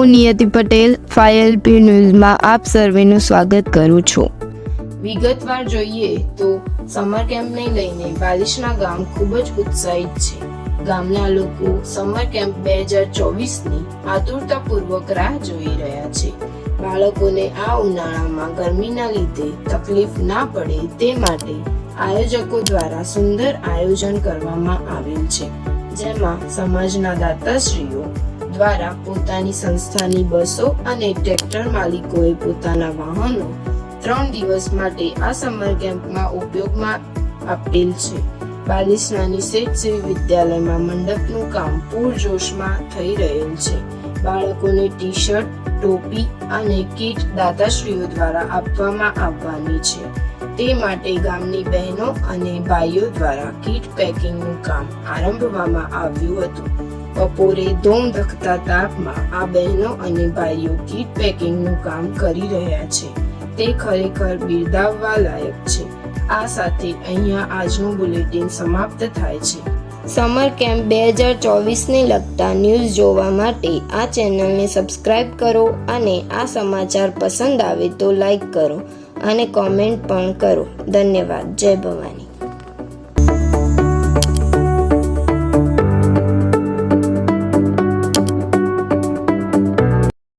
હું નિયતિ પટેલ ફાયએલપી ન્યૂઝમાં આપ સર્વેનું સ્વાગત કરું છું। વિગતવાર જોઈએ તો સમર કેમ્પને લઈને બાલિશના ગામ ખૂબ જ ઉત્સાહિત છે। ગામના લોકો સમર કેમ્પ 2024ની આતુરતાપૂર્વક રાહ જોઈ રહ્યા છે। બાળકોને આ ઉનાળામાં ગરમીના લીધે તકલીફ ના પડે તે માટે આયોજકો દ્વારા સુંદર આયોજન કરવામાં આવેલ છે, જેમાં સમાજના દાતાશ્રીઓ દ્વારા પોતાની સંસ્થાની બસો અને ટ્રેક્ટર માલિકોએ પોતાના વાહનો 3 દિવસ માટે આ સમર કેમ્પમાં ઉપયોગમાં આપેલ છે। બાલિશના નિષેધ સેવી વિદ્યાલયમાં મંડપનું કામ પૂરજોશમાં થઈ રહેલ છે। બાળકોને ટી-શર્ટ, ટોપી અને કીટ દાતાશ્રીઓ દ્વારા આપવામાં આવવાની છે। તે માટે ગામની બહેનો અને ભાઈઓ દ્વારા કીટ પેકિંગનું કામ આરંભવામાં આવ્યું હતું। બપોરે ધોમધખતા તાપમાં આ બહેનો અને ભાઈઓ કીટ પેકિંગનું કામ કરી રહ્યા છે, તે ખરેખર બિરદાવવા લાયક છે। આ સાથે અહીંયા આજનું બુલેટિન સમાપ્ત થાય છે। સમર કેમ્પ 2024ને લગતા ન્યૂઝ જોવા માટે આ ચેનલને સબસ્ક્રાઇબ કરો અને આ સમાચાર પસંદ આવે તો લાઈક કરો અને કોમેન્ટ પણ કરો। ધન્યવાદ। જય ભવાની।